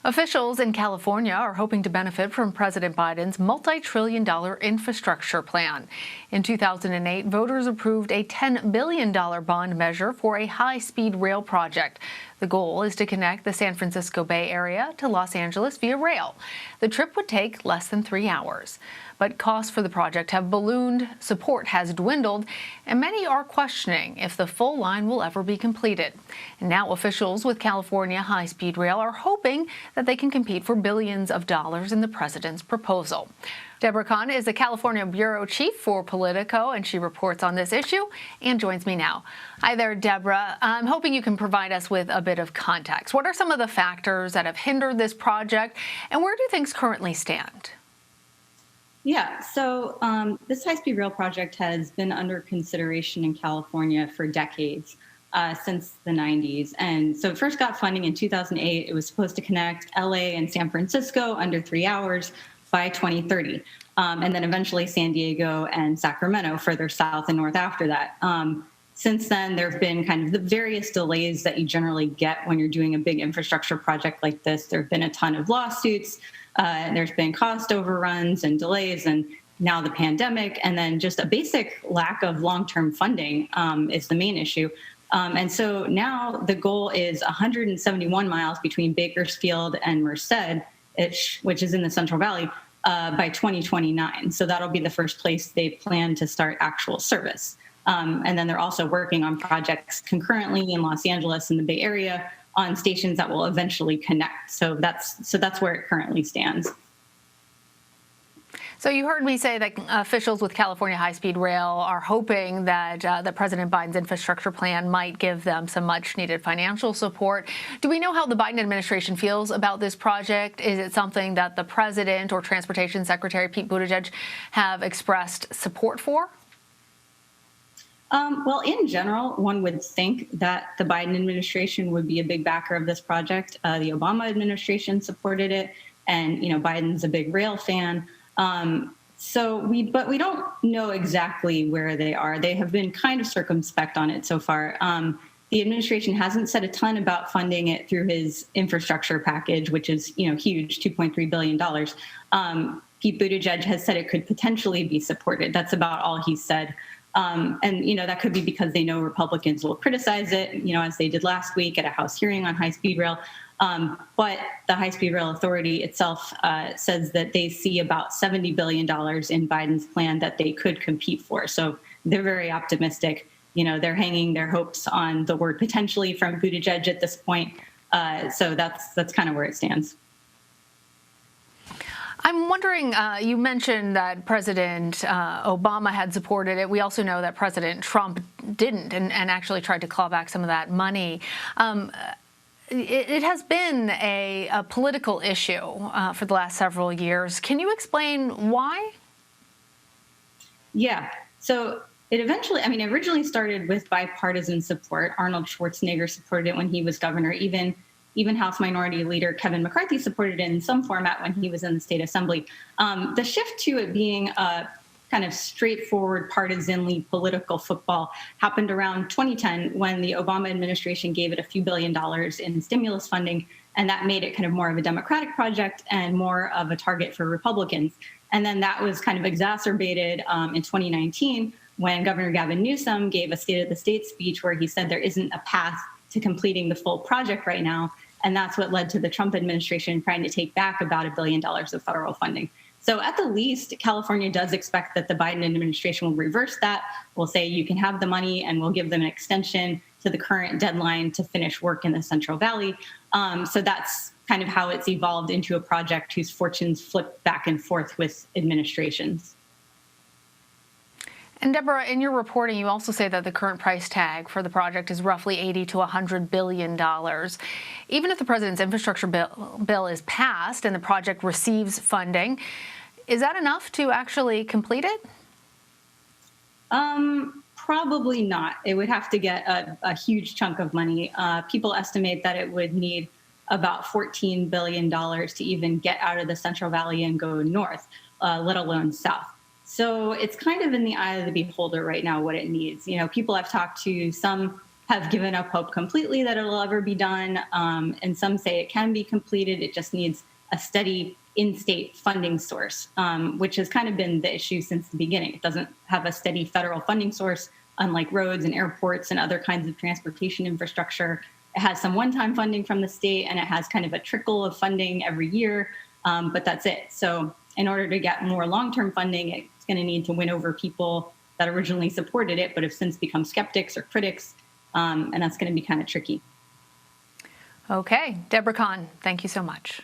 Officials in California are hoping to benefit from President Biden's multi-trillion-dollar infrastructure plan. In 2008, voters approved a $10 billion bond measure for a high-speed rail project. The goal is to connect the San Francisco Bay Area to Los Angeles via rail. The trip would take less than 3 hours. But costs for the project have ballooned, support has dwindled, and many are questioning if the full line will ever be completed. And now officials with California High-Speed Rail are hoping that they can compete for billions of dollars in the president's proposal. Debra Kahn is the California bureau chief for Politico, and she reports on this issue and joins me now. Hi there, Debra. I'm hoping you can provide us with a bit of context. What are some of the factors that have hindered this project, and where do things currently stand? Yeah, so this high-speed rail project has been under consideration in California for decades, since the 90s. And so it first got funding in 2008. It was supposed to connect LA and San Francisco under 3 hours by 2030. And then eventually San Diego and Sacramento further south and north after that. Since then, there have been kind of the various delays that you generally get when you're doing a big infrastructure project like this. There have been a ton of lawsuits. There's been cost overruns and delays, and now the pandemic, and then just a basic lack of long-term funding is the main issue. And so now the goal is 171 miles between Bakersfield and Merced, which is in the Central Valley, by 2029. So that'll be the first place they plan to start actual service. And then they're also working on projects concurrently in Los Angeles and the Bay Area on stations that will eventually connect. So that's where it currently stands. So you heard me say that officials with California High-Speed Rail are hoping that President Biden's infrastructure plan might give them some much-needed financial support. Do we know how the Biden administration feels about this project? Is it something that the president or Transportation Secretary Pete Buttigieg have expressed support for? Well, in general, one would think that the Biden administration would be a big backer of this project. The Obama administration supported it, and Biden's a big rail fan. But we don't know exactly where they are. They have been kind of circumspect on it so far. The administration hasn't said a ton about funding it through his infrastructure package, which is huge, $2.3 billion. Pete Buttigieg has said it could potentially be supported. That's about all he said. And that could be because they know Republicans will criticize it, as they did last week at a House hearing on high-speed rail. But the High-Speed Rail Authority itself says that they see about $70 billion in Biden's plan that they could compete for. So they're very optimistic. They're hanging their hopes on the word potentially from Buttigieg at this point. So that's kind of where it stands. I'm wondering, you mentioned that President Obama had supported it. We also know that President Trump didn't and actually tried to claw back some of that money. It has been a political issue for the last several years. Can you explain why? Yeah. So it originally started with bipartisan support. Arnold Schwarzenegger supported it when he was governor. Even House Minority Leader Kevin McCarthy supported it in some format when he was in the state assembly. The shift to it being a kind of straightforward, partisanly political football happened around 2010 when the Obama administration gave it a few $1 billion in stimulus funding, and that made it kind of more of a Democratic project and more of a target for Republicans. And then that was kind of exacerbated in 2019 when Governor Gavin Newsom gave a State of the State speech where he said there isn't a path to completing the full project right now. And that's what led to the Trump administration trying to take back about $1 billion of federal funding. So at the least, California does expect that the Biden administration will reverse that. We'll say you can have the money and we'll give them an extension to the current deadline to finish work in the Central Valley. So that's kind of how it's evolved into a project whose fortunes flip back and forth with administrations. And Debra, in your reporting, you also say that the current price tag for the project is roughly $80 to $100 billion. Even if the president's infrastructure bill is passed and the project receives funding, is that enough to actually complete it? Probably not. It would have to get a huge chunk of money. People estimate that it would need about $14 billion to even get out of the Central Valley and go north, let alone south. So it's kind of in the eye of the beholder right now what it needs. People I've talked to, some have given up hope completely that it'll ever be done. And some say it can be completed. It just needs a steady in-state funding source, which has kind of been the issue since the beginning. It doesn't have a steady federal funding source, unlike roads and airports and other kinds of transportation infrastructure. It has some one-time funding from the state, and it has kind of a trickle of funding every year, but that's it. So in order to get more long-term funding, it's going to need to win over people that originally supported it, but have since become skeptics or critics, and that's going to be kind of tricky. Okay, Debra Kahn, thank you so much.